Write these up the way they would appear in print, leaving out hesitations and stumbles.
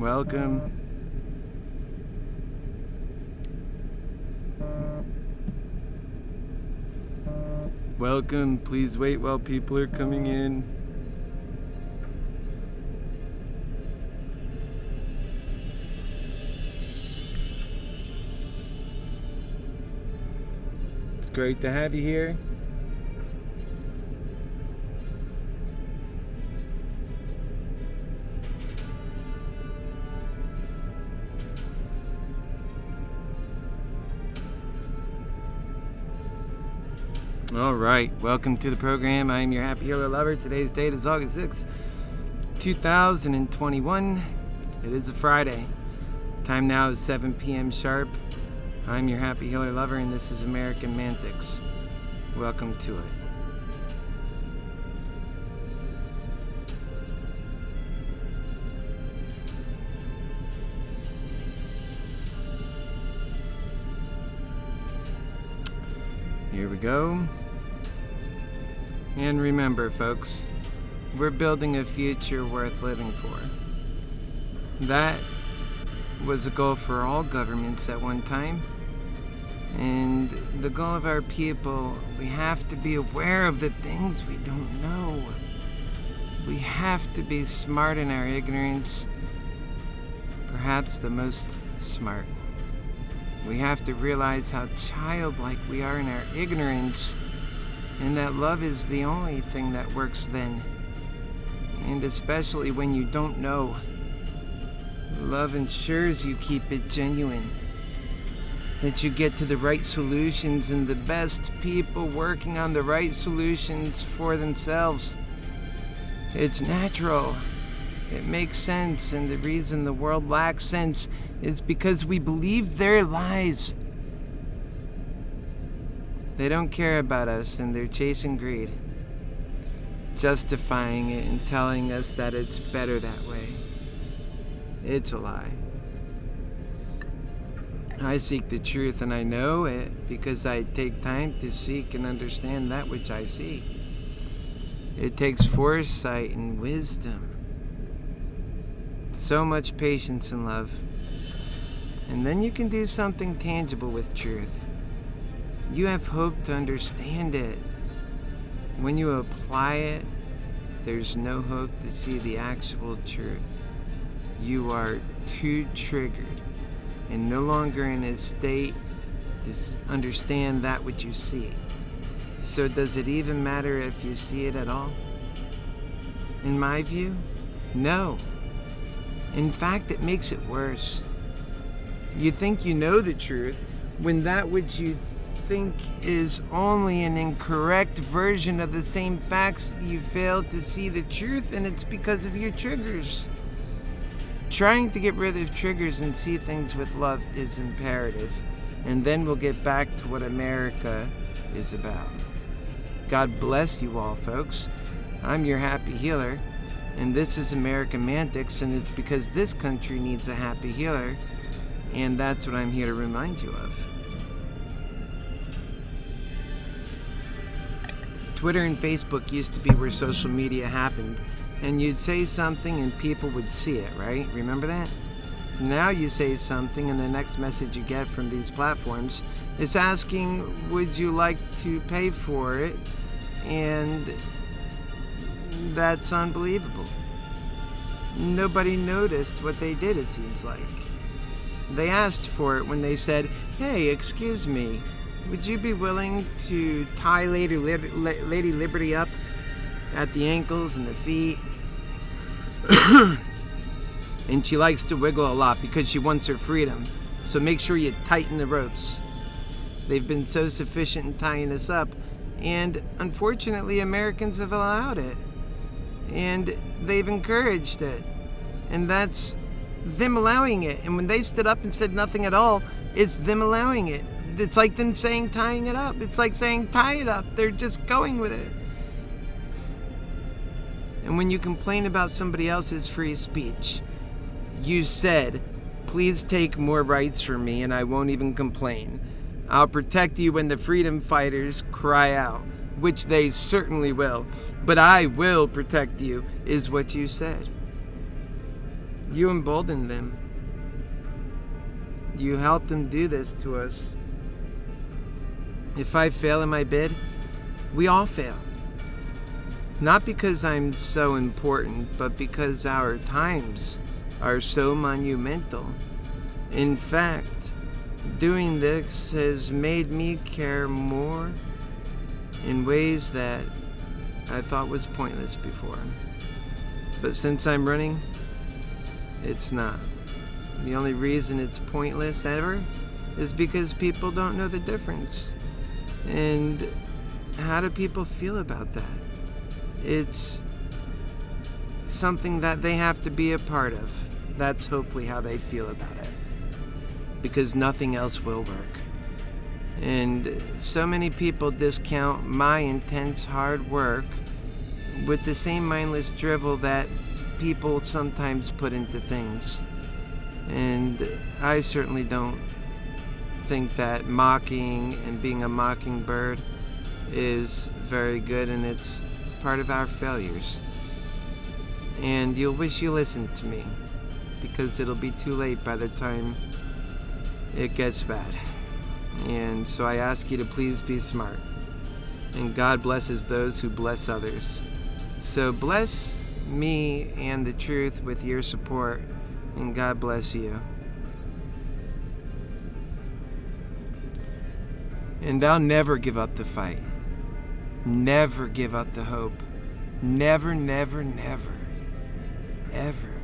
Welcome. Welcome. Please wait while people are coming in. It's great to have you here. All right, welcome to the program. I am your HappyHealer lover. Today's date is August 6th, 2021. It is a Friday. Time now is 7 p.m. sharp. I'm your HappyHealer lover, and this is AmericanMantics. Welcome to it. Here we go. And remember, folks, we're building a future worth living for. That was a goal for all governments at one time. And the goal of our people, we have to be aware of the things we don't know. We have to be smart in our ignorance, perhaps the most smart. We have to realize how childlike we are in our ignorance, and that love is the only thing that works then. And especially when you don't know, love ensures you keep it genuine, that you get to the right solutions and the best people working on the right solutions for themselves. It's natural. It makes sense, and the reason the world lacks sense is because we believe their lies. They don't care about us, and they're chasing greed, justifying it and telling us that it's better that way. It's a lie. I seek the truth, and I know it because I take time to seek and understand that which I see. It takes foresight and wisdom, so much patience and love, and then you can do something tangible with truth. You have hope to understand it. When you apply it, there's no hope to see the actual truth. You are too triggered and no longer in a state to understand that which you see. So does it even matter if you see it at all? In my view, no. In fact, it makes it worse. You think you know the truth when that which you think is only an incorrect version of the same facts. You fail to see the truth, and it's because of your triggers. Trying to get rid of triggers and see things with love is imperative, and then we'll get back to what America is about. God bless you all, folks. I'm your HappyHealer, and this is AmericanMantics, and it's because this country needs a happy healer, and that's what I'm here to remind you of. Twitter and Facebook used to be where social media happened, and you'd say something and people would see it, right? Remember that? Now you say something and the next message you get from these platforms is asking, would you like to pay for it? And that's unbelievable. Nobody noticed what they did, it seems like. They asked for it when they said, hey, excuse me, would you be willing to tie Lady Liberty up at the ankles and the feet? And she likes to wiggle a lot because she wants her freedom. So make sure you tighten the ropes. They've been so sufficient in tying us up, and unfortunately Americans have allowed it. And they've encouraged it. And that's them allowing it. And when they stood up and said nothing at all, it's them allowing it. It's like them saying tying it up. It's like saying tie it up. They're just going with it. And when you complain about somebody else's free speech, you said, please take more rights from me and I won't even complain. I'll protect you when the freedom fighters cry out, which they certainly will. But I will protect you, is what you said. You embolden them. You help them do this to us. If I fail in my bid, we all fail. Not because I'm so important, but because our times are so monumental. In fact, doing this has made me care more in ways that I thought was pointless before. But since I'm running, it's not. The only reason it's pointless ever is because people don't know the difference. And how do people feel about that? It's something that they have to be a part of. That's hopefully how they feel about it. Because nothing else will work. And so many people discount my intense hard work with the same mindless drivel that people sometimes put into things. And I certainly don't think that mocking and being a mockingbird is very good, and it's part of our failures. And you'll wish you listened to me, because it'll be too late by the time it gets bad. And so I ask you to please be smart. And God blesses those who bless others. So bless me and the truth with your support, and God bless you. And I'll never give up the fight. Never give up the hope. Never, never, never, ever.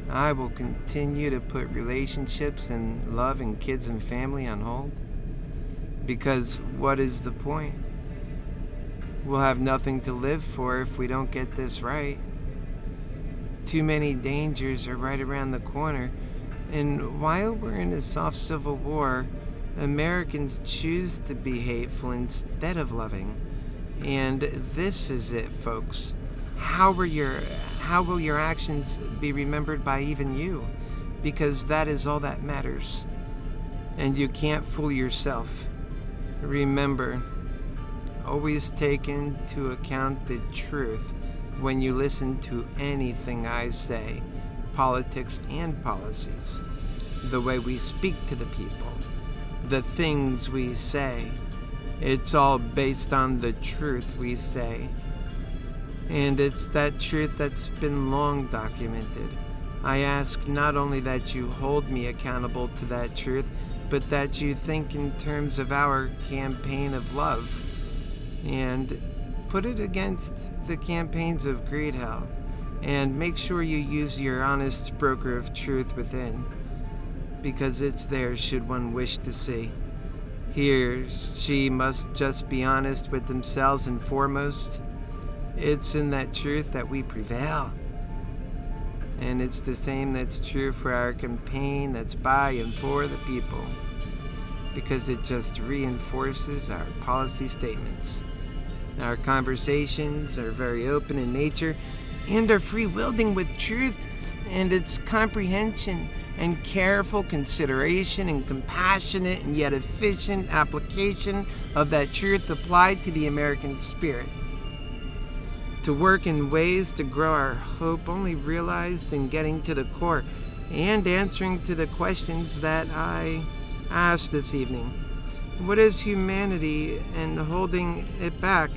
I will continue to put relationships and love and kids and family on hold. Because what is the point? We'll have nothing to live for if we don't get this right. Too many dangers are right around the corner. And while we're in a soft civil war, Americans choose to be hateful instead of loving. And this is it, folks. How will your actions be remembered by even you? Because that is all that matters. And you can't fool yourself. Remember, always take into account the truth when you listen to anything I say, politics and policies, the way we speak to the people, the things we say. It's all based on the truth we say. And it's that truth that's been long documented. I ask not only that you hold me accountable to that truth, but that you think in terms of our campaign of love and put it against the campaigns of Greedhell, and make sure you use your honest broker of truth within, because it's there should one wish to see. He she must just be honest with themselves, and foremost, it's in that truth that we prevail. And it's the same that's true for our campaign that's by and for the people, because it just reinforces our policy statements. Our conversations are very open in nature and are free-wielding with truth and its comprehension and careful consideration and compassionate and yet efficient application of that truth applied to the American spirit. To work in ways to grow our hope only realized in getting to the core and answering to the questions that I asked this evening. What is humanity, and holding it back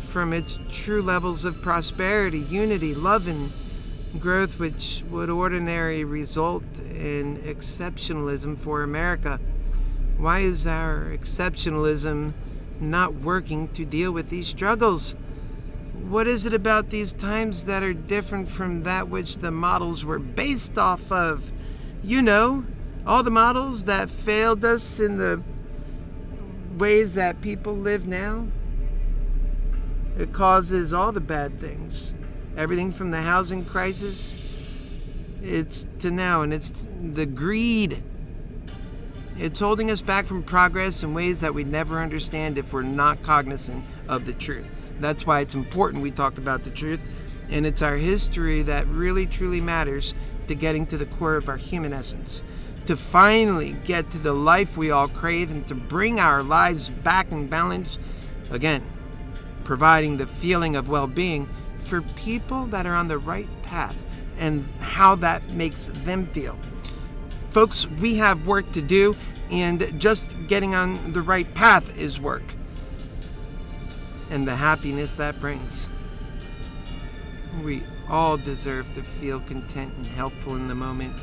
from its true levels of prosperity, unity, love, and growth, which would ordinarily result in exceptionalism for America? Why is our exceptionalism not working to deal with these struggles? What is it about these times that are different from that which the models were based off of? You know, all the models that failed us in the ways that people live now. It causes all the bad things. Everything from the housing crisis, it's to now, and it's the greed. It's holding us back from progress in ways that we'd never understand if we're not cognizant of the truth. That's why it's important we talk about the truth, and it's our history that really truly matters to getting to the core of our human essence, to finally get to the life we all crave, and to bring our lives back in balance again, providing the feeling of well-being for people that are on the right path, and how that makes them feel. Folks, we have work to do, and just getting on the right path is work. And the happiness that brings. We all deserve to feel content and helpful in the moment.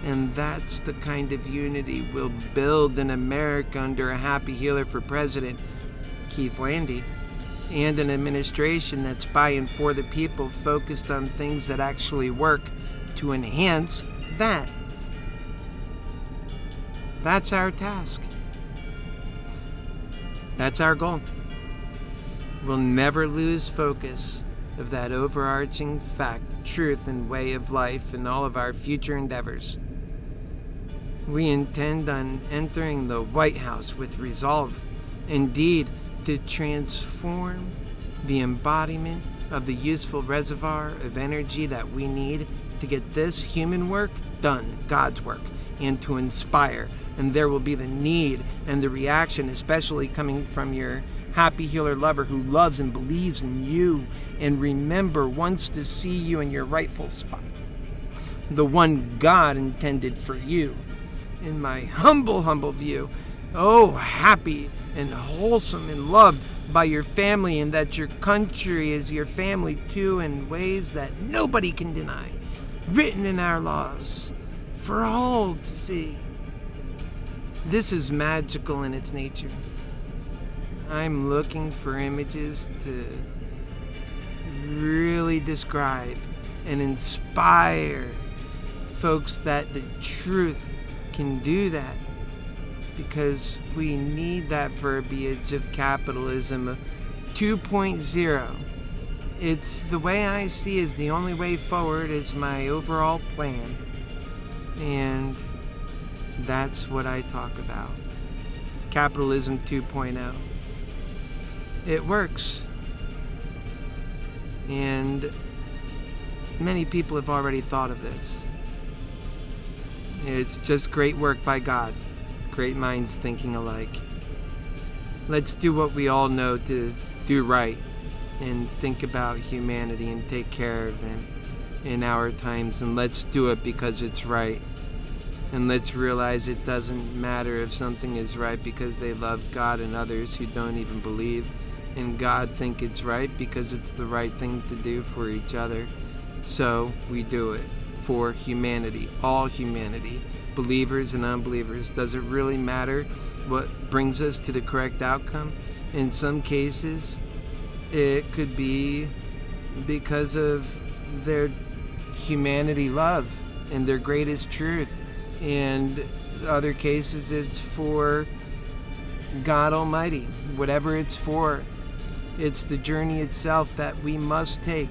And that's the kind of unity we'll build in America under a happy healer for president, Keith Landy, and an administration that's by and for the people, focused on things that actually work to enhance that. That's our task. That's our goal. We'll never lose focus of that overarching fact, truth, and way of life in all of our future endeavors. We intend on entering the White House with resolve, indeed, to transform the embodiment of the useful reservoir of energy that we need to get this human work done, God's work, and to inspire. And there will be the need and the reaction, especially coming from your happy healer lover who loves and believes in you and wants to see you in your rightful spot, the one God intended for you. In my humble view, happy and wholesome and loved by your family, and that your country is your family too in ways that nobody can deny, written in our laws for all to see. This is magical in its nature. I'm looking for images to really describe and inspire folks that the truth can do that, because we need that verbiage of capitalism 2.0. It's the way I see is the only way forward, is my overall plan, and that's what I talk about. Capitalism 2.0. It works, and many people have already thought of this. It's just great work by God. Great minds thinking alike. Let's do what we all know to do right, and think about humanity and take care of them in our times. And let's do it because it's right. And let's realize it doesn't matter if something is right because they love God, and others who don't even believe in God think it's right because it's the right thing to do for each other. So we do it for humanity, all humanity, believers and unbelievers. Does it really matter what brings us to the correct outcome? In some cases, it could be because of their humanity love and their greatest truth. And other cases, it's for God Almighty. Whatever it's for, it's the journey itself that we must take,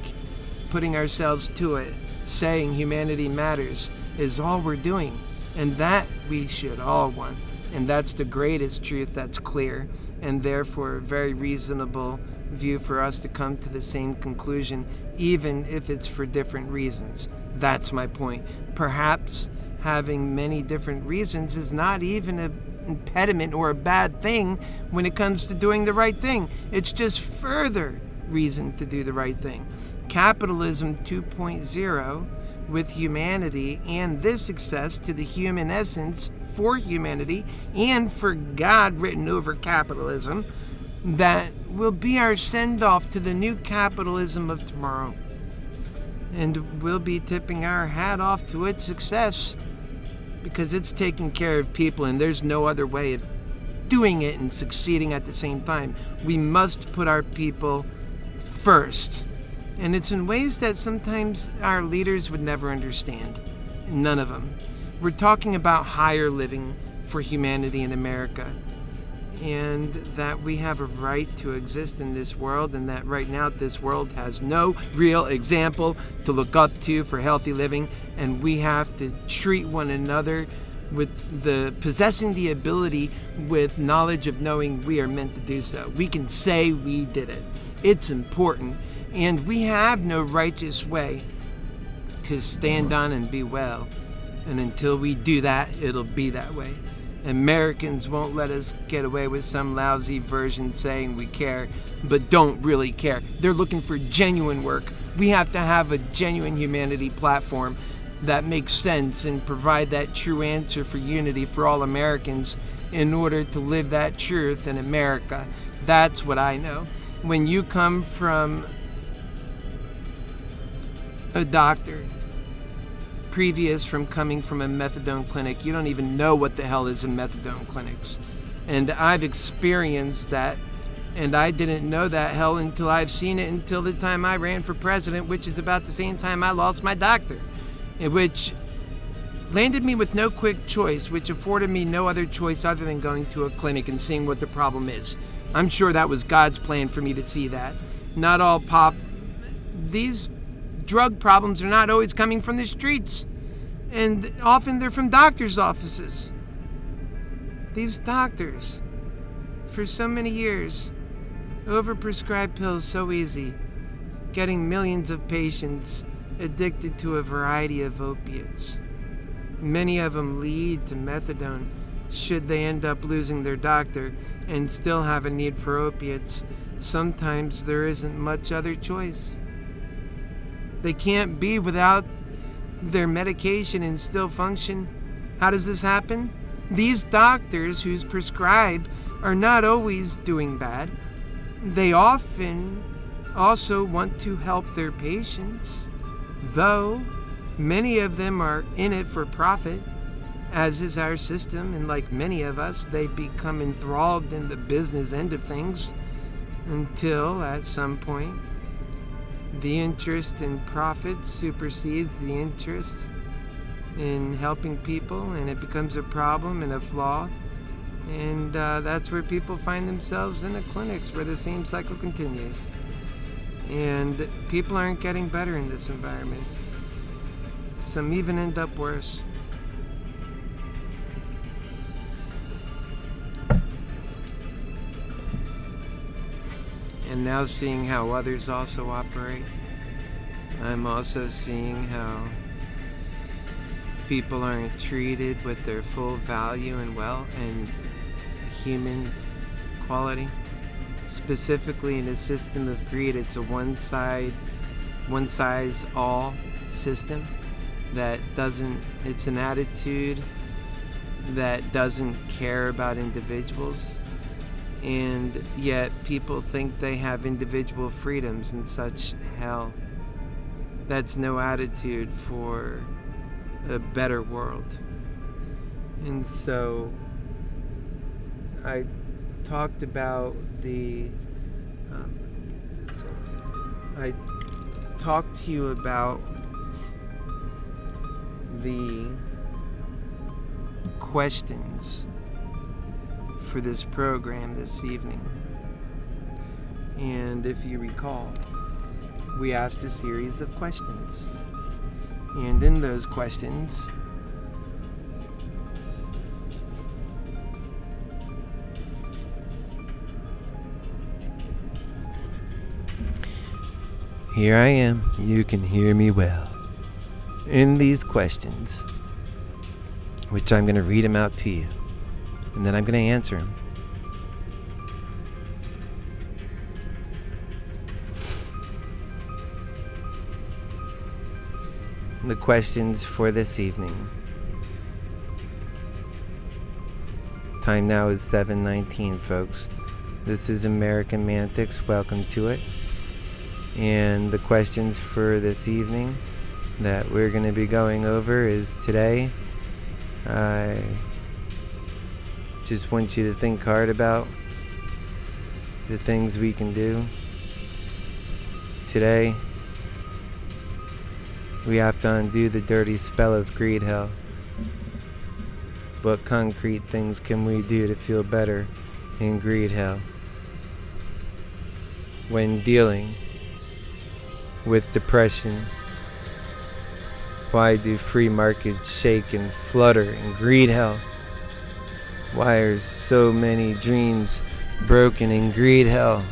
putting ourselves to it, saying humanity matters is all we're doing, and that we should all want. And that's the greatest truth that's clear, and therefore a very reasonable view for us to come to the same conclusion, even if it's for different reasons. That's my point. Perhaps having many different reasons is not even an impediment or a bad thing when it comes to doing the right thing. It's just further reason to do the right thing. Capitalism 2.0 with humanity, and this access to the human essence for humanity and for God written over capitalism, that will be our send-off to the new capitalism of tomorrow. And we'll be tipping our hat off to its success, because it's taking care of people, and there's no other way of doing it and succeeding at the same time. We must put our people first. And it's in ways that sometimes our leaders would never understand. None of them. We're talking about higher living for humanity in America, and that we have a right to exist in this world, and that right now this world has no real example to look up to for healthy living, and we have to treat one another with possessing the ability with knowledge of knowing we are meant to do so. We can say we did it. It's important, and we have no righteous way to stand on and be well. And until we do that, it'll be that way. Americans won't let us get away with some lousy version saying we care, but don't really care. They're looking for genuine work. We have to have a genuine humanity platform that makes sense and provide that true answer for unity for all Americans in order to live that truth in America. That's what I know. When you come from a doctor previous from coming from a methadone clinic, you don't even know what the hell is in methadone clinics. And I've experienced that, and I didn't know that hell until I've seen it until the time I ran for president, which is about the same time I lost my doctor, which landed me with no quick choice, which afforded me no other choice other than going to a clinic and seeing what the problem is. I'm sure that was God's plan for me to see that. Not all these drug problems are not always coming from the streets, and often they're from doctors' offices. These doctors, for so many years, overprescribed pills so easy, getting millions of patients addicted to a variety of opiates. Many of them lead to methadone should they end up losing their doctor and still have a need for opiates. Sometimes there isn't much other choice. They can't be without their medication and still function. How does this happen? These doctors who's prescribe are not always doing bad. They often also want to help their patients, though many of them are in it for profit, as is our system, and like many of us, they become enthralled in the business end of things until at some point the interest in profit supersedes the interest in helping people, and it becomes a problem and a flaw. And that's where people find themselves in the clinics where the same cycle continues. And people aren't getting better in this environment. Some even end up worse. And now seeing how others also operate, I'm also seeing how people aren't treated with their full value and human quality. Specifically in a system of greed, it's a one size all system that it's an attitude that doesn't care about individuals. And yet people think they have individual freedoms and such. Hell, that's no attitude for a better world. And so I talked about I talked to you about the questions for this program this evening. And if you recall, we asked a series of questions. And in those questions, here I am. You can hear me well. In these questions, which I'm going to read them out to you, and then I'm going to answer them. The questions for this evening. Time now is 7:19, folks. This is AmericanMantics. Welcome to it. And the questions for this evening that we're going to be going over is today, I just want you to think hard about the things we can do. Today, we have to undo the dirty spell of Greedhell. What concrete things can we do to feel better in Greedhell? When dealing with depression, why do free markets shake and flutter in Greedhell? Why are so many dreams broken in Greedhell?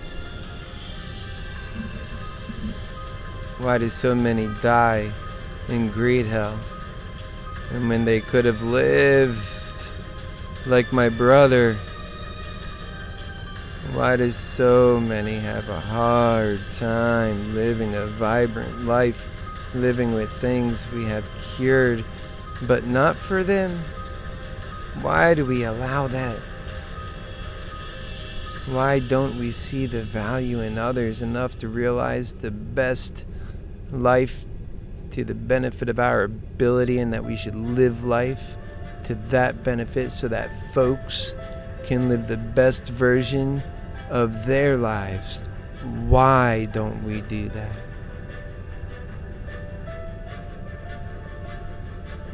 Why do so many die in Greedhell? And when they could have lived like my brother. Why does so many have a hard time living a vibrant life, living with things we have cured, but not for them? Why do we allow that? Why don't we see the value in others enough to realize the best life to the benefit of our ability, and that we should live life to that benefit so that folks can live the best version of their lives? Why don't we do that?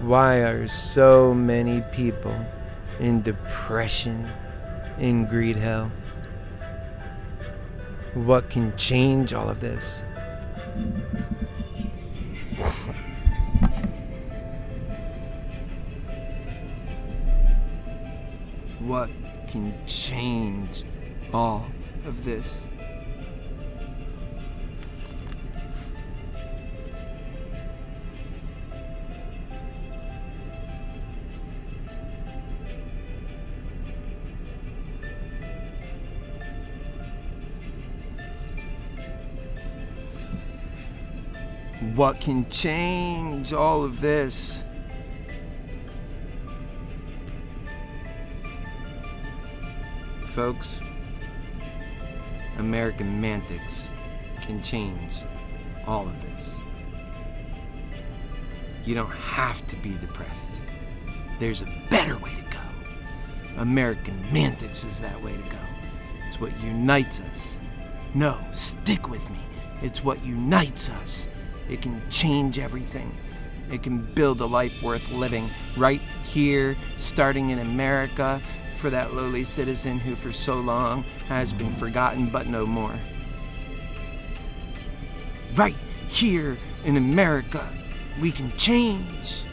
Why are so many people in depression, in Greedhell? What can change all of this? What can change all of this? What can change all of this? Folks, AmericanMantics can change all of this. You don't have to be depressed. There's a better way to go. AmericanMantics is that way to go. It's what unites us. No, stick with me. It's what unites us. It can change everything. It can build a life worth living right here, starting in America, for that lowly citizen who for so long has been forgotten but no more. Right here in America, we can change.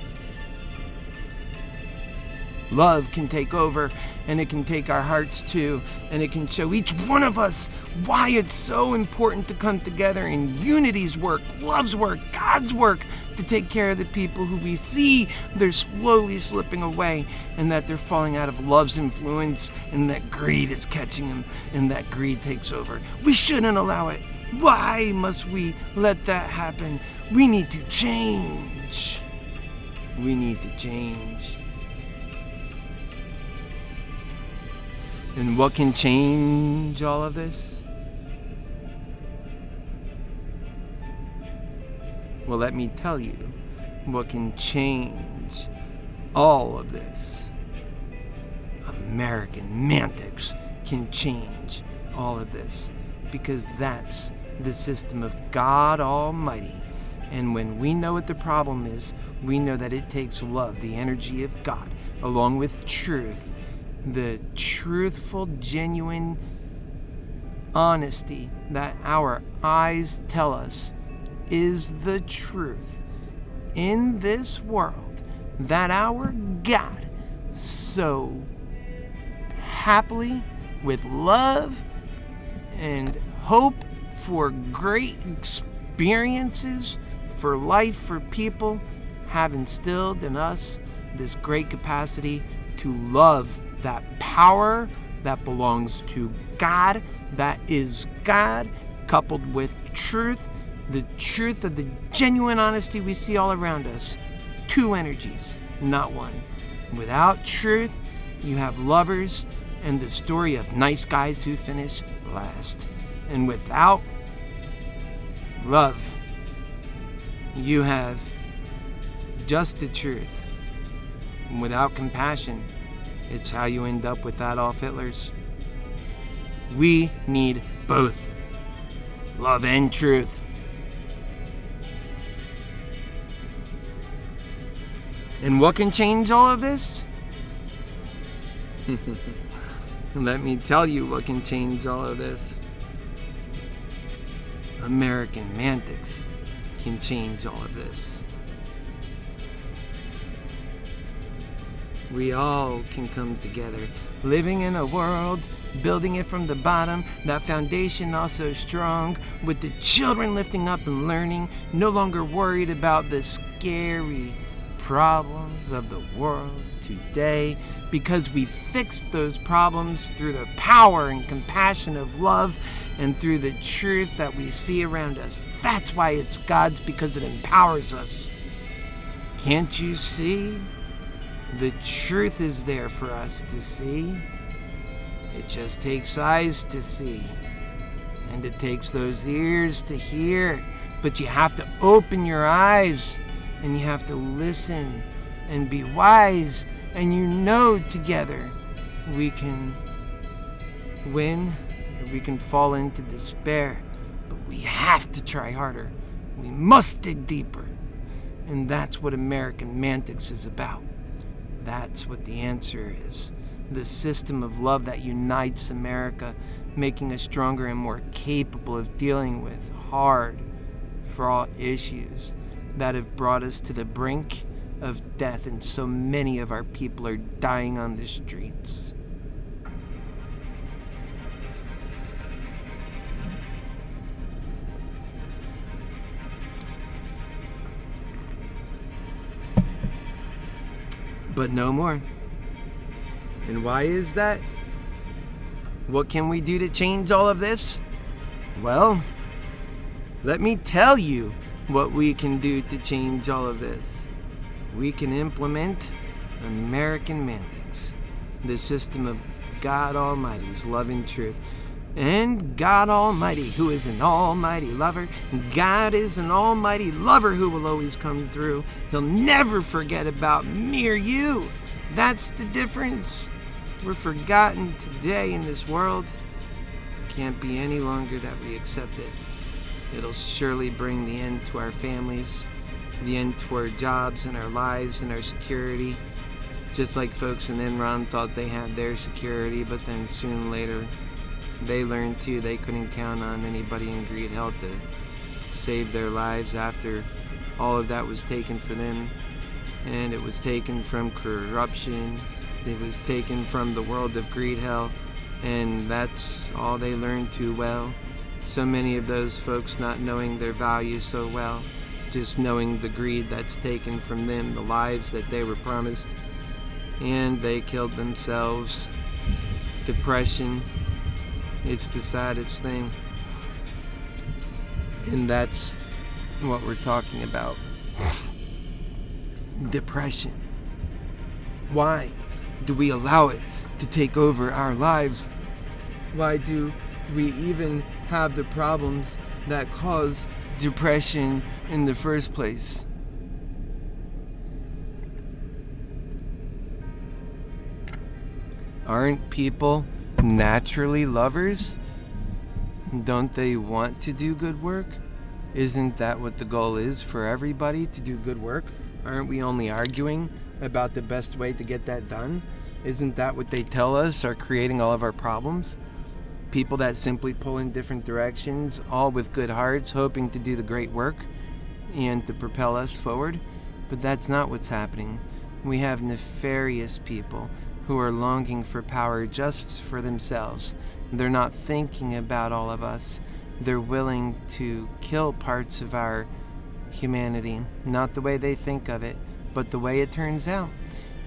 Love can take over, and it can take our hearts too, and it can show each one of us why it's so important to come together in unity's work, love's work, God's work, to take care of the people who we see they're slowly slipping away, and that they're falling out of love's influence, and that greed is catching them, and that greed takes over. We shouldn't allow it. Why must we let that happen? We need to change. We need to change. And what can change all of this? Well, let me tell you what can change all of this. AmericanMantics can change all of this, because that's the system of God Almighty. And when we know what the problem is, we know that it takes love, the energy of God, along with truth, the truthful, genuine honesty that our eyes tell us is the truth in this world, that our God so happily, with love and hope for great experiences for life, for people, have instilled in us this great capacity to love, that power that belongs to God, that is God, coupled with truth, the truth of the genuine honesty we see all around us. Two energies, not one. Without truth, you have lovers and the story of nice guys who finish last. And without love, you have just the truth. And without compassion, it's how you end up with Adolf Hitler's. We need both. Love and truth. And what can change all of this? Let me tell you what can change all of this. AmericanMantics can change all of this. We all can come together, living in a world, building it from the bottom, that foundation also strong, with the children lifting up and learning, no longer worried about the scary problems of the world today because we fixed those problems through the power and compassion of love and through the truth that we see around us. That's why it's God's, because it empowers us. Can't you see? The truth is there for us to see. It just takes eyes to see. And it takes those ears to hear. But you have to open your eyes. And you have to listen and be wise. And together we can win or we can fall into despair. But we have to try harder. We must dig deeper. And that's what AmericanMantics is about. That's what the answer is. The system of love that unites America, making us stronger and more capable of dealing with hard, fraught issues that have brought us to the brink of death, and so many of our people are dying on the streets. But no more. And why is that? What can we do to change all of this? Well, let me tell you what we can do to change all of this. We can implement AmericanMantics, the system of God Almighty's love and truth. And God Almighty, who is an almighty lover, God is an almighty lover who will always come through. He'll never forget about me or you. That's the difference. We're forgotten today in this world. It can't be any longer that we accept it. It'll surely bring the end to our families, the end to our jobs and our lives and our security. Just like folks in Enron thought they had their security, but then soon later they learned too they couldn't count on anybody in Greedhell to save their lives after all of that was taken from them. And it was taken from corruption. It was taken from the world of Greedhell. And that's all they learned too well. So many of those folks not knowing their value so well, just knowing the greed that's taken from them, the lives that they were promised. And they killed themselves. Depression. It's the saddest thing. And that's what we're talking about. Depression. Why do we allow it to take over our lives? Why do we even have the problems that cause depression in the first place? Aren't people naturally lovers? Don't they want to do good work? Isn't that what the goal is for everybody, to do good work? Aren't we only arguing about the best way to get that done? Isn't that what they tell us are creating all of our problems? People that simply pull in different directions, all with good hearts, hoping to do the great work and to propel us forward. But that's not what's happening. We have nefarious people who are longing for power just for themselves. They're not thinking about all of us. They're willing to kill parts of our humanity, not the way they think of it, but the way it turns out.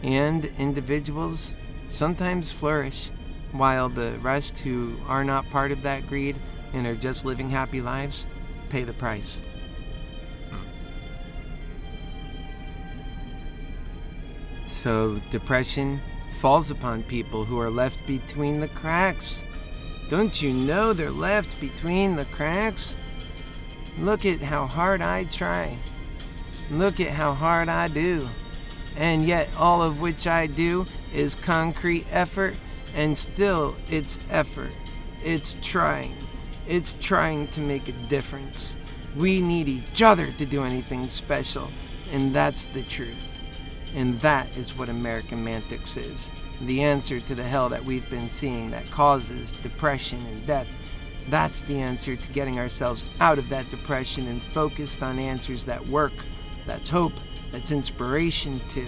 And individuals sometimes flourish, while the rest who are not part of that greed and are just living happy lives pay the price. So depression falls upon people who are left between the cracks. Don't you know they're left between the cracks? Look at how hard I try. Look at how hard I do. And yet all of which I do is concrete effort, and still it's effort. It's trying. It's trying to make a difference. We need each other to do anything special, and that's the truth. And that is what AmericanMantics is. The answer to the hell that we've been seeing that causes depression and death. That's the answer to getting ourselves out of that depression and focused on answers that work. That's hope. That's inspiration too.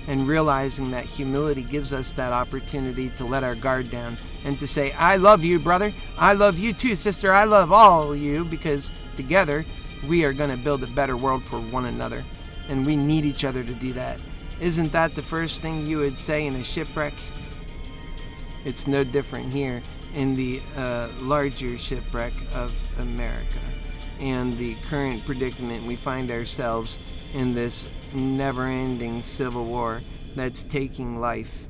And realizing that humility gives us that opportunity to let our guard down and to say, I love you, brother. I love you too, sister. I love all of you, because together we are going to build a better world for one another. and we need each other to do that. Isn't that the first thing you would say in a shipwreck? It's no different here in the larger shipwreck of America and the current predicament we find ourselves in, this never-ending civil war that's taking life.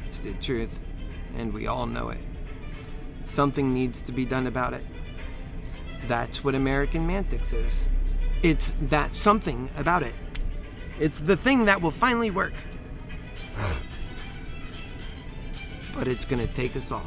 It's the truth, and we all know it. Something needs to be done about it. That's what AmericanMantics is. It's that something about it. It's the thing that will finally work. But it's going to take us all.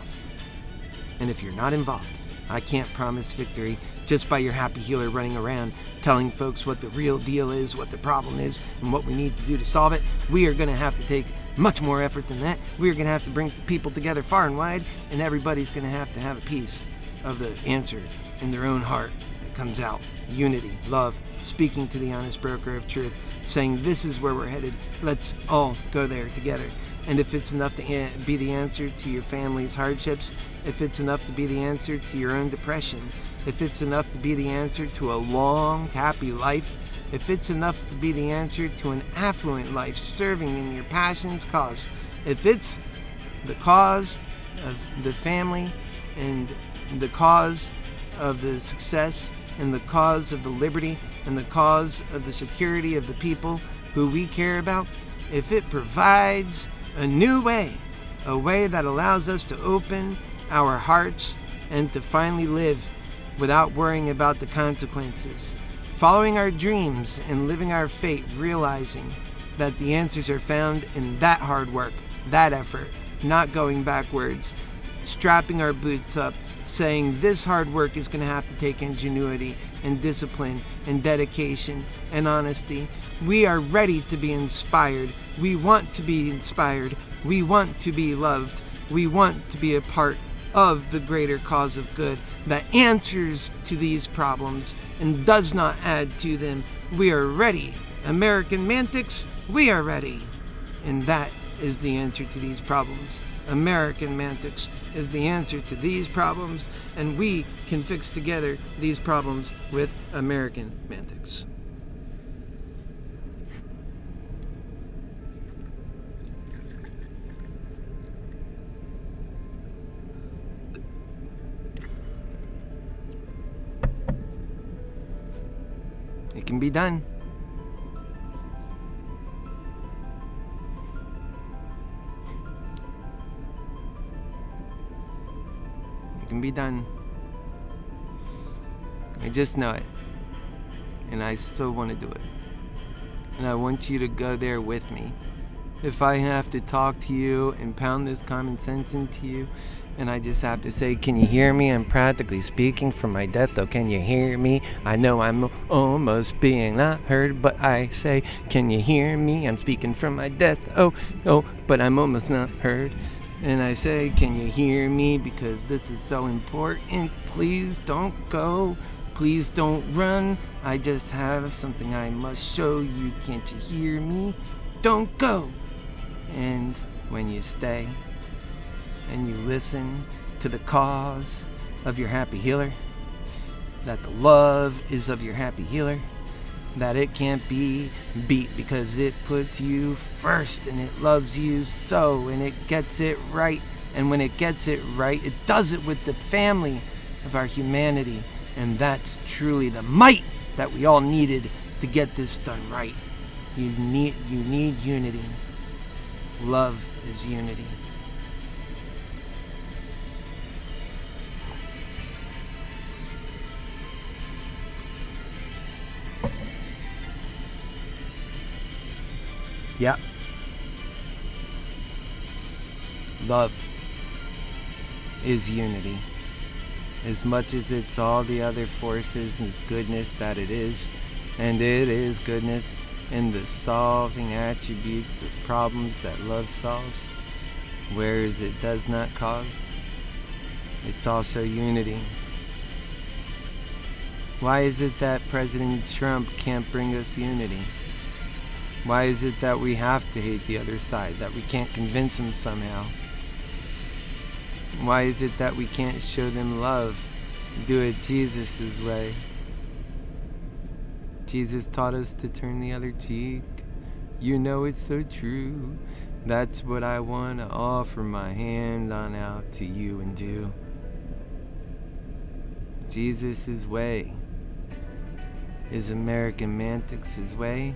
And if you're not involved, I can't promise victory just by your happy healer running around telling folks what the real deal is, what the problem is, and what we need to do to solve it. We are going to have to take much more effort than that. We are going to have to bring people together far and wide, and everybody's going to have a piece of the answer in their own heart that comes out. Unity, love, speaking to the honest broker of truth, saying this is where we're headed. Let's all go there together. And if it's enough to be the answer to your family's hardships, if it's enough to be the answer to your own depression, if it's enough to be the answer to a long, happy life, if it's enough to be the answer to an affluent life serving in your passion's cause, if it's the cause of the family and the cause of the success and the cause of the liberty and the cause of the security of the people who we care about, if it provides a new way, a way that allows us to open our hearts and to finally live without worrying about the consequences, following our dreams and living our fate, realizing that the answers are found in that hard work, that effort, not going backwards, strapping our boots up, saying this hard work is going to have to take ingenuity and discipline and dedication and honesty. We are ready to be inspired. We want to be inspired. We want to be loved. We want to be a part of the greater cause of good that answers to these problems and does not add to them. We are ready. AmericanMantics, we are ready. And that is the answer to these problems. AmericanMantics is the answer to these problems, and we can fix together these problems with AmericanMantics. It can be done. It can be done. I just know it. And I still want to do it. And I want you to go there with me. If I have to talk to you and pound this common sense into you, and I just have to say, can you hear me? I'm practically speaking from my death. Oh, can you hear me? I know I'm almost being not heard, but I say, can you hear me? I'm speaking from my death. Oh, but I'm almost not heard. And I say, can you hear me? Because this is so important. Please don't go. Please don't run. I just have something I must show you. Can't you hear me? Don't go. And when you stay and you listen to the cause of your happy healer, that the love is of your happy healer, that it can't be beat because it puts you first and it loves you so, and it gets it right. And when it gets it right, it does it with the family of our humanity. And that's truly the might that we all needed to get this done right. You need unity. Love is unity. Yep. Love is unity. As much as it's all the other forces of goodness that it is, and it is goodness in the solving attributes of problems that love solves, whereas it does not cause, it's also unity. Why is it that President Trump can't bring us unity? Why is it that we have to hate the other side, that we can't convince them somehow? Why is it that we can't show them love, do it Jesus' way? Jesus taught us to turn the other cheek. You know it's so true. That's what I want to offer my hand on out to you and do. Jesus' way is AmericanMantics' way.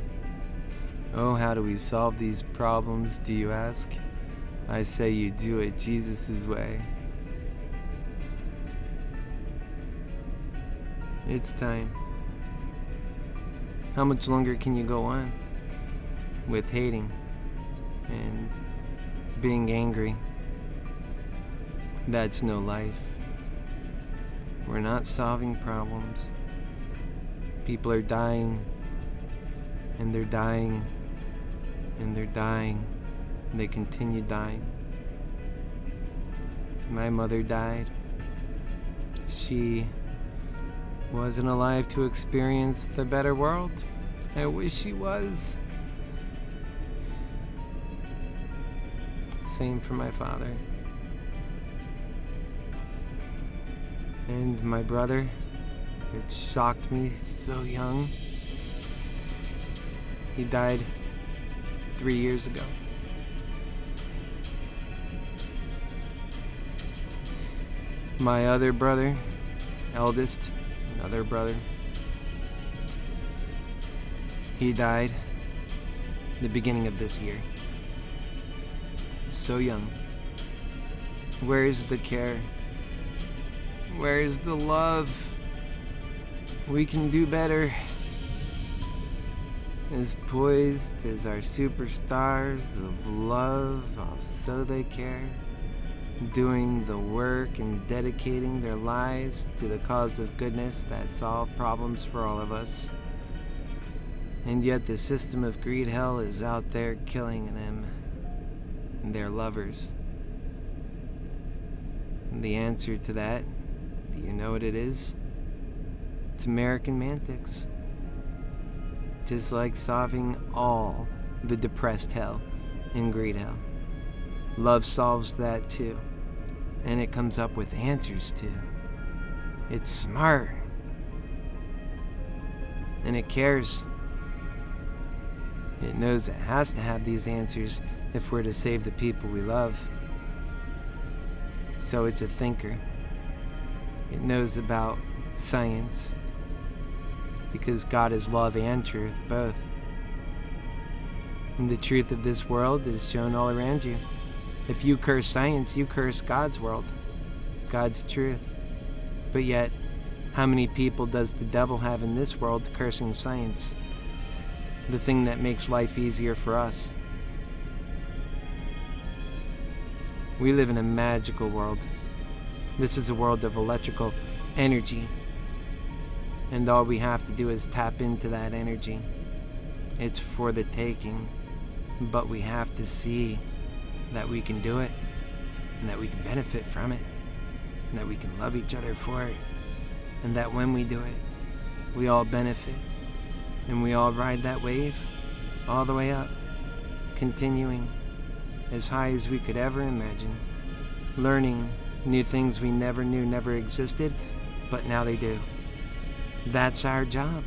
Oh, how do we solve these problems, do you ask? I say you do it Jesus' way. It's time. How much longer can you go on with hating and being angry? That's no life. We're not solving problems. People are dying, and they're dying, and they're dying, and they continue dying. My mother died. She wasn't alive to experience the better world. I wish she was. Same for my father. And my brother, it shocked me so young. He died 3 years ago. My other brother, eldest, another brother, he died the beginning of this year. So young. Where is the care? Where is the love? We can do better. As poised as our superstars of love, so they care, doing the work and dedicating their lives to the cause of goodness that solve problems for all of us. And yet the system of Greedhell is out there killing them and their lovers. And the answer to that, do you know what it is? It's AmericanMantics. Just like solving all the depressed hell in Greedhell. Love solves that too. And it comes up with answers too. It's smart. And it cares. It knows it has to have these answers if we're to save the people we love. So it's a thinker. It knows about science. Because God is love and truth, both. And the truth of this world is shown all around you. If you curse science, you curse God's world, God's truth. But yet, how many people does the devil have in this world cursing science? The thing that makes life easier for us. We live in a magical world. This is a world of electrical energy. And all we have to do is tap into that energy. It's for the taking. But we have to see that we can do it. And that we can benefit from it. And that we can love each other for it. And that when we do it, we all benefit. And we all ride that wave all the way up. Continuing as high as we could ever imagine. Learning new things we never knew never existed. But now they do. That's our job.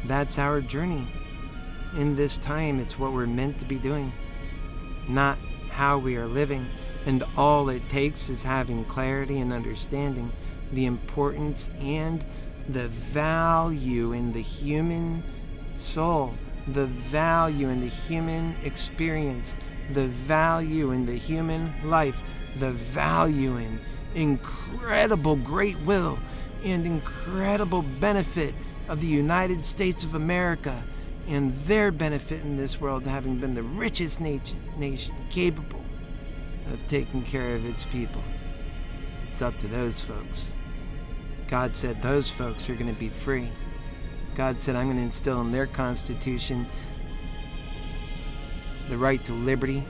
That's our journey. In this time, it's what we're meant to be doing, not how we are living. And all it takes is having clarity and understanding the importance and the value in the human soul, the value in the human experience, the value in the human life, the value in incredible great will and incredible benefit of the United States of America and their benefit in this world, having been the richest nation capable of taking care of its people. It's up to those folks. God said those folks are going to be free. God said, I'm going to instill in their constitution the right to liberty,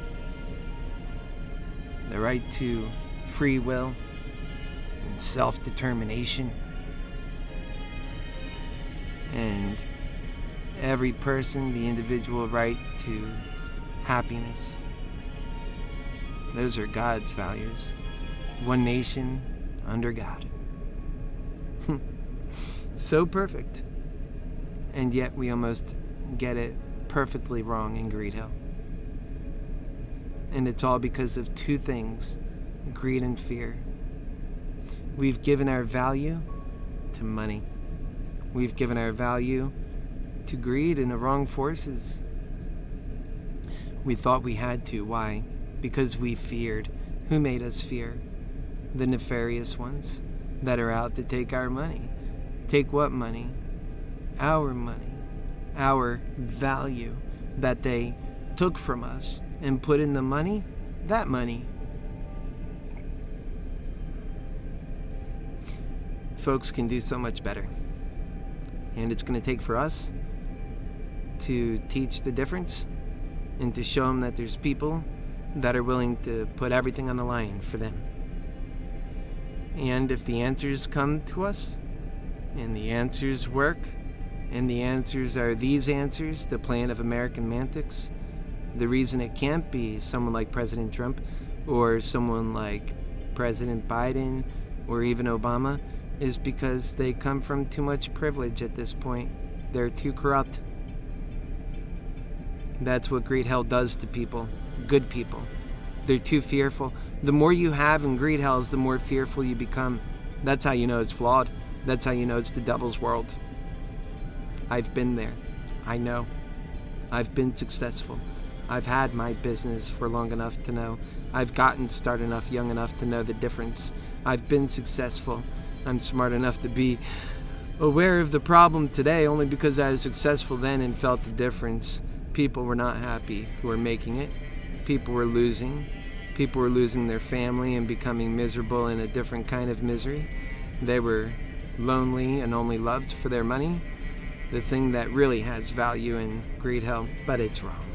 the right to free will and self-determination. And every person, the individual right to happiness. Those are God's values. One nation under God. So perfect. And yet we almost get it perfectly wrong in Greedhell. And it's all because of two things: greed and fear. We've given our value to money. We've given our value to greed and the wrong forces. We thought we had to. Why? Because we feared. Who made us fear? The nefarious ones that are out to take our money. Take what money? Our money. Our value that they took from us and put in the money, that money. Folks can do so much better. And it's going to take for us to teach the difference and to show them that there's people that are willing to put everything on the line for them. And if the answers come to us, and the answers work, and the answers are these answers, the plan of AmericanMantics, the reason it can't be someone like President Trump or someone like President Biden or even Obama is because they come from too much privilege at this point. They're too corrupt. That's what Greedhell does to people, good people. They're too fearful. The more you have in Greedhell, the more fearful you become. That's how you know it's flawed. That's how you know it's the devil's world. I've been there. I know. I've been successful. I've had my business for long enough to know. I've gotten started enough, young enough to know the difference. I've been successful. I'm smart enough to be aware of the problem today only because I was successful then and felt the difference. People were not happy who were making it. People were losing. People were losing their family and becoming miserable in a different kind of misery. They were lonely and only loved for their money. The thing that really has value in Greedhell, but it's wrong.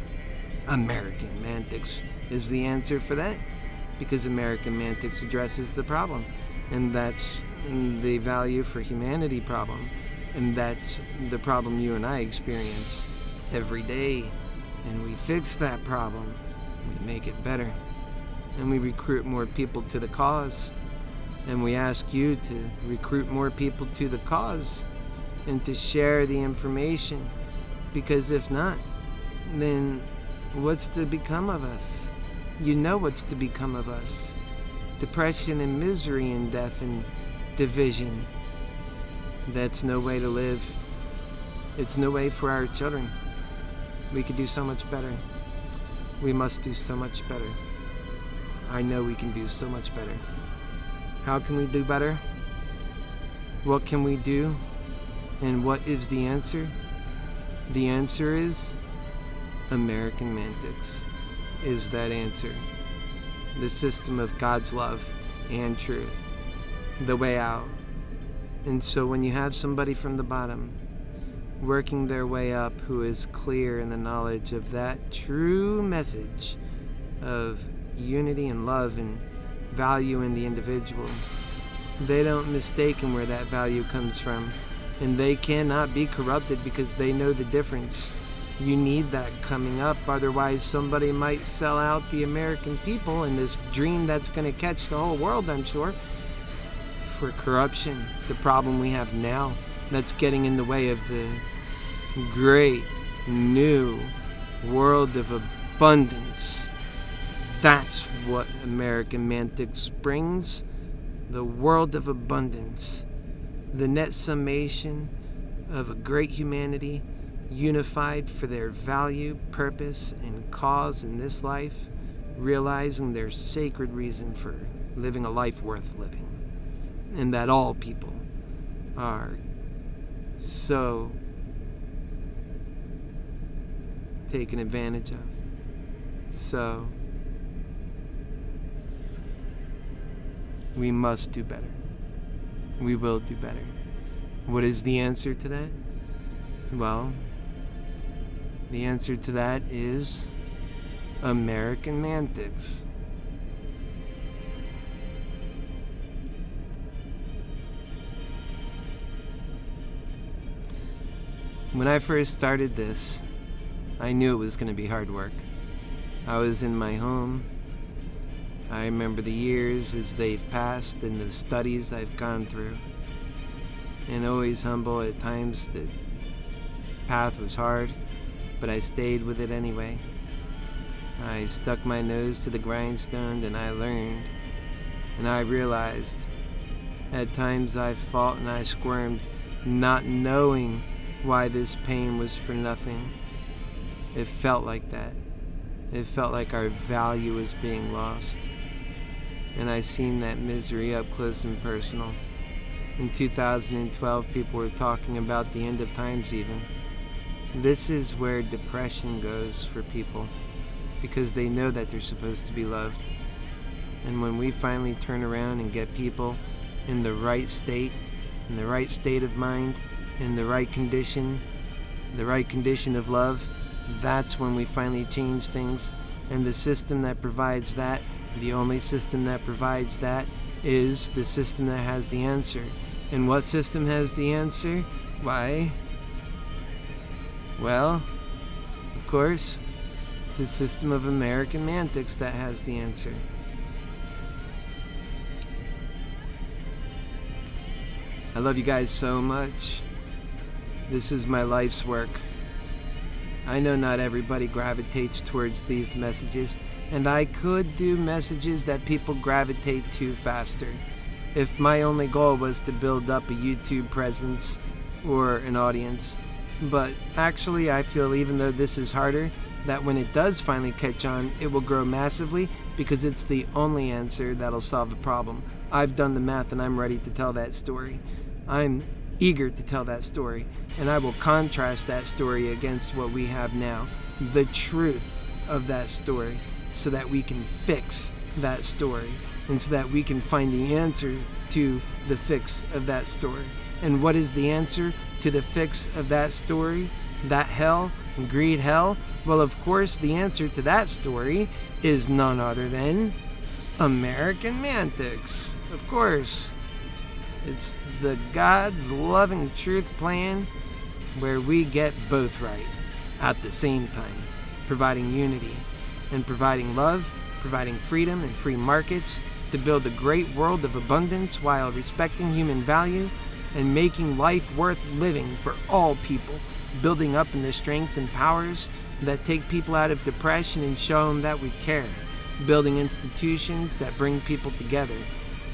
AmericanMantics is the answer for that, because AmericanMantics addresses the problem, and that's the value for humanity problem, and that's the problem you and I experience every day, and we fix that problem. We make it better, and we recruit more people to the cause, and we ask you to recruit more people to the cause and to share the information, because if not, then what's to become of us? You know what's to become of us. Depression and misery and death and division. That's no way to live. It's no way for our children. We could do so much better. We must do so much better. I know we can do so much better. How can we do better? What can we do? And what is the answer? The answer is AmericanMantics is that answer. The system of God's love and truth. The way out. And so when you have somebody from the bottom working their way up who is clear in the knowledge of that true message of unity and love and value in the individual, they don't mistake where that value comes from. And they cannot be corrupted because they know the difference. You need that coming up, otherwise somebody might sell out the American people in this dream that's going to catch the whole world, I'm sure, for corruption, the problem we have now that's getting in the way of the great new world of abundance. That's what AmericanMantics brings, the world of abundance. The net summation of a great humanity unified for their value, purpose, and cause in this life, realizing their sacred reason for living a life worth living, and that all people are so taken advantage of. So we must do better. We will do better. What is the answer to that? Well, the answer to that is AmericanMantics. When I first started this, I knew it was going to be hard work. I was in my home. I remember the years as they've passed and the studies I've gone through. And always humble at times that path was hard, but I stayed with it anyway. I stuck my nose to the grindstone and I learned. And I realized at times I fought and I squirmed, not knowing why this pain was for nothing. It felt like that. It felt like our value was being lost. And I seen that misery up close and personal. In 2012, people were talking about the end of times even. This is where depression goes for people, because they know that they're supposed to be loved. And when we finally turn around and get people in the right state of mind, in the right condition of love, that's when we finally change things. And the system that provides that, the only system that provides that, is the system that has the answer. And what system has the answer? Why? Well, of course, it's the system of AmericanMantics that has the answer. I love you guys so much. This is my life's work. I know not everybody gravitates towards these messages, and I could do messages that people gravitate to faster. If my only goal was to build up a YouTube presence or an audience. But actually, I feel even though this is harder, that when it does finally catch on, it will grow massively, because it's the only answer that'll solve the problem. I've done the math and I'm ready to tell that story. I'm eager to tell that story, and I will contrast that story against what we have now, the truth of that story, so that we can fix that story, and so that we can find the answer to the fix of that story. And what is the answer to the fix of that story? That hell, Greedhell? Well, of course, the answer to that story is none other than AmericanMantics. Of course. It's the God's loving truth plan where we get both right at the same time, providing unity and providing love, providing freedom and free markets to build a great world of abundance while respecting human value and making life worth living for all people, building up in the strength and powers that take people out of depression and show them that we care, building institutions that bring people together,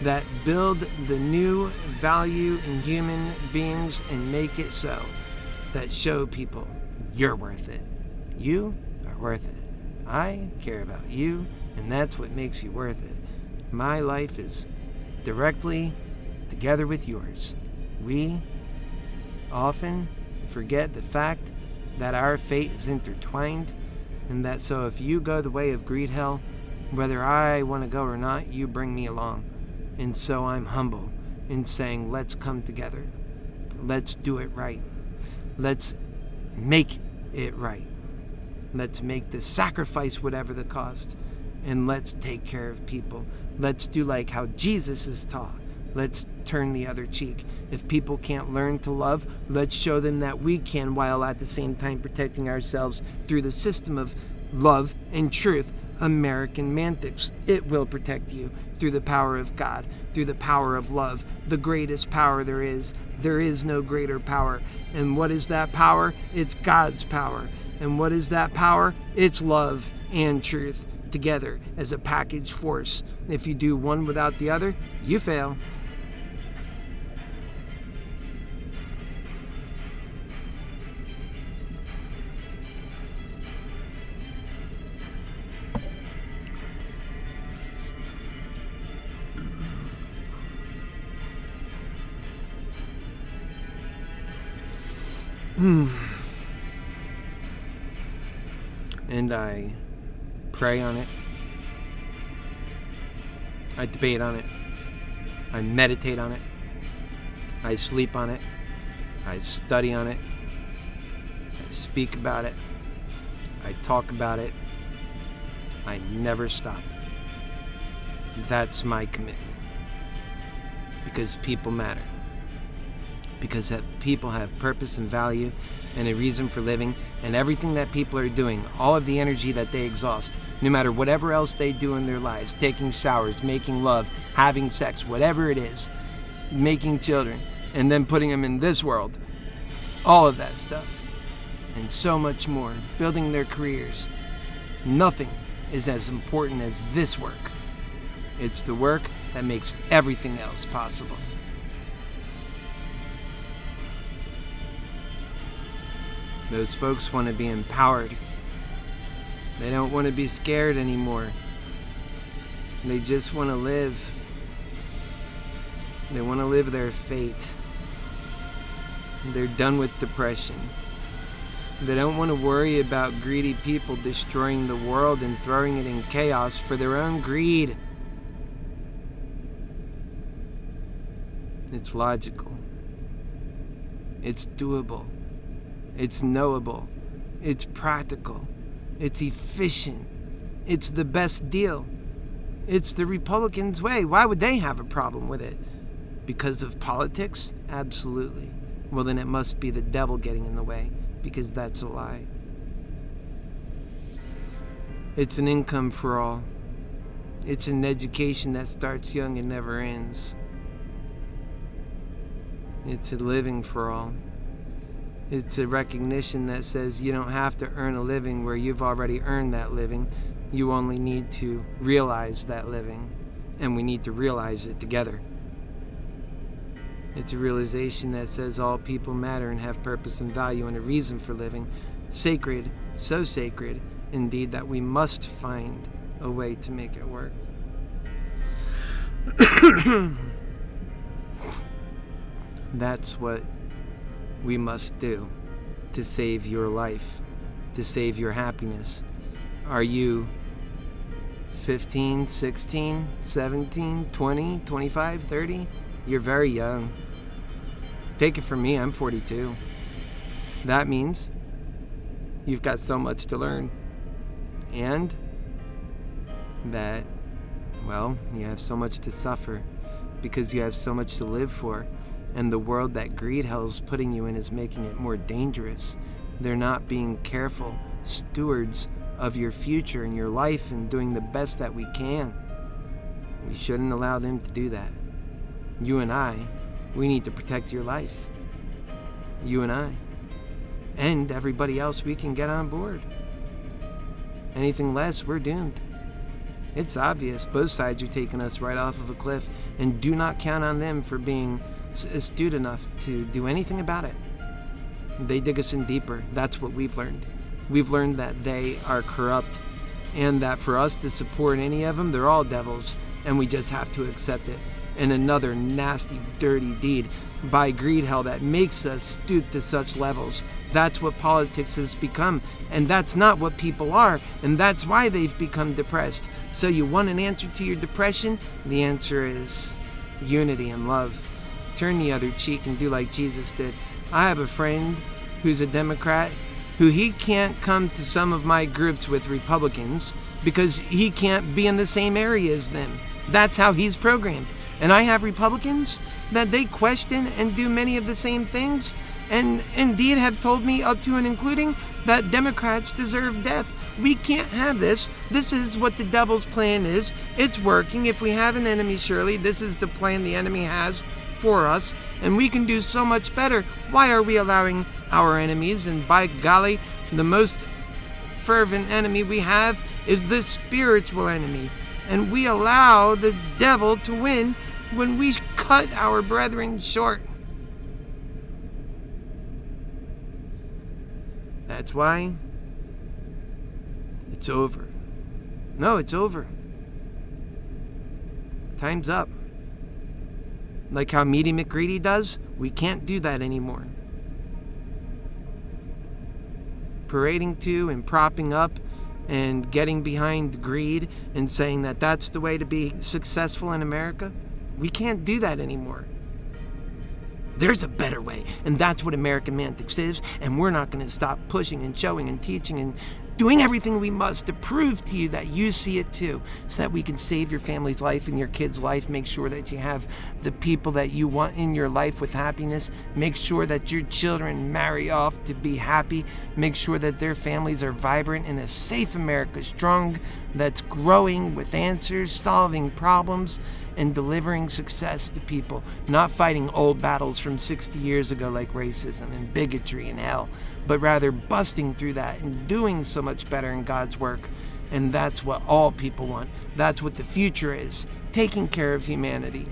that build the new value in human beings and make it so, that show people you're worth it. You are worth it. I care about you, and that's what makes you worth it. My life is directly together with yours. We often forget the fact that our fate is intertwined, and that so if you go the way of Greedhell, whether I want to go or not, you bring me along. And so I'm humble in saying, let's come together. Let's do it right. Let's make it right. Let's make the sacrifice whatever the cost. And let's take care of people. Let's do like how Jesus is taught. Let's turn the other cheek. If people can't learn to love, let's show them that we can, while at the same time protecting ourselves through the system of love and truth. AmericanMantics. It will protect you through the power of God, through the power of love, the greatest power there is. There is no greater power. And what is that power? It's God's power. And what is that power? It's love and truth together as a package force. If you do one without the other, you fail. And I pray on it. I debate on it. I meditate on it. I sleep on it. I study on it. I speak about it. I talk about it. I never stop. That's my commitment. Because people matter. Because people have purpose and value and a reason for living, and everything that people are doing, all of the energy that they exhaust, no matter whatever else they do in their lives, taking showers, making love, having sex, whatever it is, making children, and then putting them in this world, all of that stuff and so much more, building their careers. Nothing is as important as this work. It's the work that makes everything else possible. Those folks want to be empowered. They don't want to be scared anymore. They just want to live. They want to live their fate. They're done with depression. They don't want to worry about greedy people destroying the world and throwing it in chaos for their own greed. It's logical. It's doable. It's knowable. It's practical. It's efficient. It's the best deal. It's the Republicans' way. Why would they have a problem with it? Because of politics? Absolutely. Well, then it must be the devil getting in the way, because that's a lie. It's an income for all. It's an education that starts young and never ends. It's a living for all. It's a recognition that says you don't have to earn a living where you've already earned that living. You only need to realize that living, and we need to realize it together. It's a realization that says all people matter and have purpose and value and a reason for living. Sacred, so sacred, indeed, that we must find a way to make it work. That's what we must do to save your life, to save your happiness. Are you 15, 16, 17, 20, 25, 30? You're very young. Take it from me, I'm 42. That means you've got so much to learn. And that, well, you have so much to suffer because you have so much to live for. And the world that Greedhell is putting you in is making it more dangerous. They're not being careful stewards of your future and your life and doing the best that we can. We shouldn't allow them to do that. You and I, we need to protect your life. You and I. And everybody else we can get on board. Anything less, we're doomed. It's obvious. Both sides are taking us right off of a cliff, and do not count on them for being astute enough to do anything about it. They dig us in deeper. That's what we've learned. We've learned that they are corrupt, and that for us to support any of them, they're all devils, and we just have to accept it. And another nasty, dirty deed by Greedhell that makes us stoop to such levels. That's what politics has become, and that's not what people are, and that's why they've become depressed. So you want an answer to your depression? The answer is unity and love. Turn the other cheek and do like Jesus did. I have a friend who's a Democrat who he can't come to some of my groups with Republicans because he can't be in the same area as them. That's how he's programmed. And I have Republicans that they question and do many of the same things, and indeed have told me, up to and including, that Democrats deserve death. We can't have this. This is what the devil's plan is. It's working. If we have an enemy, surely this is the plan the enemy has for us, and we can do so much better. Why are we allowing our enemies? And by golly, the most fervent enemy we have is the spiritual enemy. And we allow the devil to win when we cut our brethren short. That's why it's over. No, it's over. Time's up. Like how Meaty McGreedy does, we can't do that anymore. Parading to and propping up and getting behind greed and saying that that's the way to be successful in America, we can't do that anymore. There's a better way, and that's what AmericanMantics is, and we're not going to stop pushing and showing and teaching and doing everything we must to prove to you that you see it too, so that we can save your family's life and your kids' life, make sure that you have the people that you want in your life with happiness, make sure that your children marry off to be happy, make sure that their families are vibrant in a safe America, strong, that's growing with answers, solving problems, and delivering success to people, not fighting old battles from 60 years ago like racism and bigotry and hell, but rather busting through that and doing so much better in God's work. And that's what all people want. That's what the future is, taking care of humanity.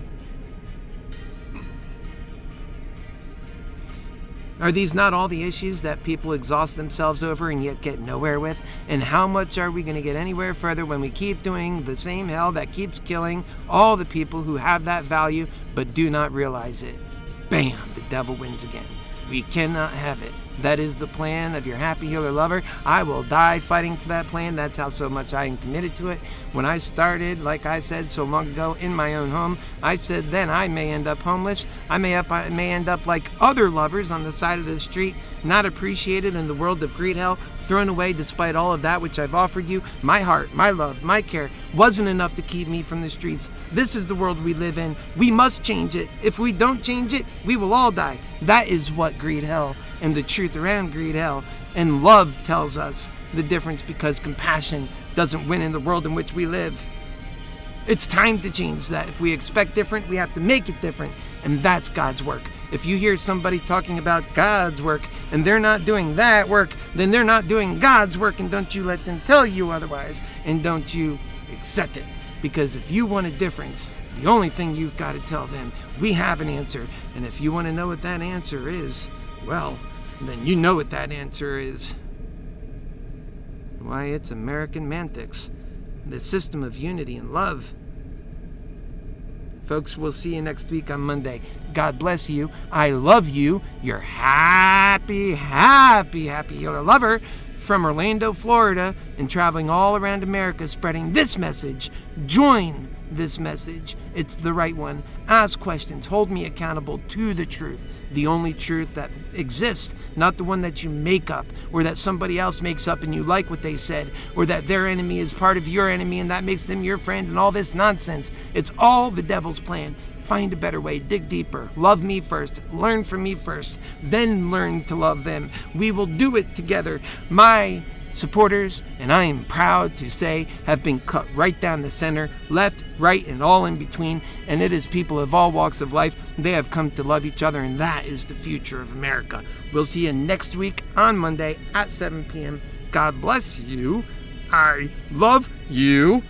Are these not all the issues that people exhaust themselves over and yet get nowhere with? And how much are we going to get anywhere further when we keep doing the same hell that keeps killing all the people who have that value but do not realize it? Bam! The devil wins again. We cannot have it. That is the plan of your Happy Healer lover. I will die fighting for that plan. That's how so much I am committed to it. When I started, like I said so long ago, in my own home, I said then I may end up homeless. I may end up like other lovers on the side of the street, not appreciated in the world of Greedhell, thrown away despite all of that which I've offered you. My heart, my love, my care wasn't enough to keep me from the streets. This is the world we live in. We must change it. If we don't change it, we will all die. That is what Greedhell and the truth around Greedhell and love tells us the difference, because compassion doesn't win in the world in which we live. It's time to change that. If we expect different, we have to make it different. And that's God's work. If you hear somebody talking about God's work and they're not doing that work, then they're not doing God's work, and don't you let them tell you otherwise, and don't you accept it. Because if you want a difference, the only thing you've got to tell them, we have an answer. And if you want to know what that answer is, well, then you know what that answer is. Why, it's AmericanMantics, the system of unity and love. Folks, we'll see you next week on Monday. God bless you. I love you. Your happy healer lover from Orlando, Florida, and traveling all around America spreading this message. Join this message. It's the right one. Ask questions. Hold me accountable to the truth. The only truth that exists, not the one that you make up, or that somebody else makes up and you like what they said, or that their enemy is part of your enemy and that makes them your friend, and all this nonsense. It's all the devil's plan. Find a better way. Dig deeper. Love me first. Learn from me first. Then learn to love them. We will do it together. My supporters, and I am proud to say, have been cut right down the center, left, right, and all in between, and it is people of all walks of life. They have come to love each other, and that is the future of America. We'll see you next week on Monday at 7 p.m. God bless you. I love you.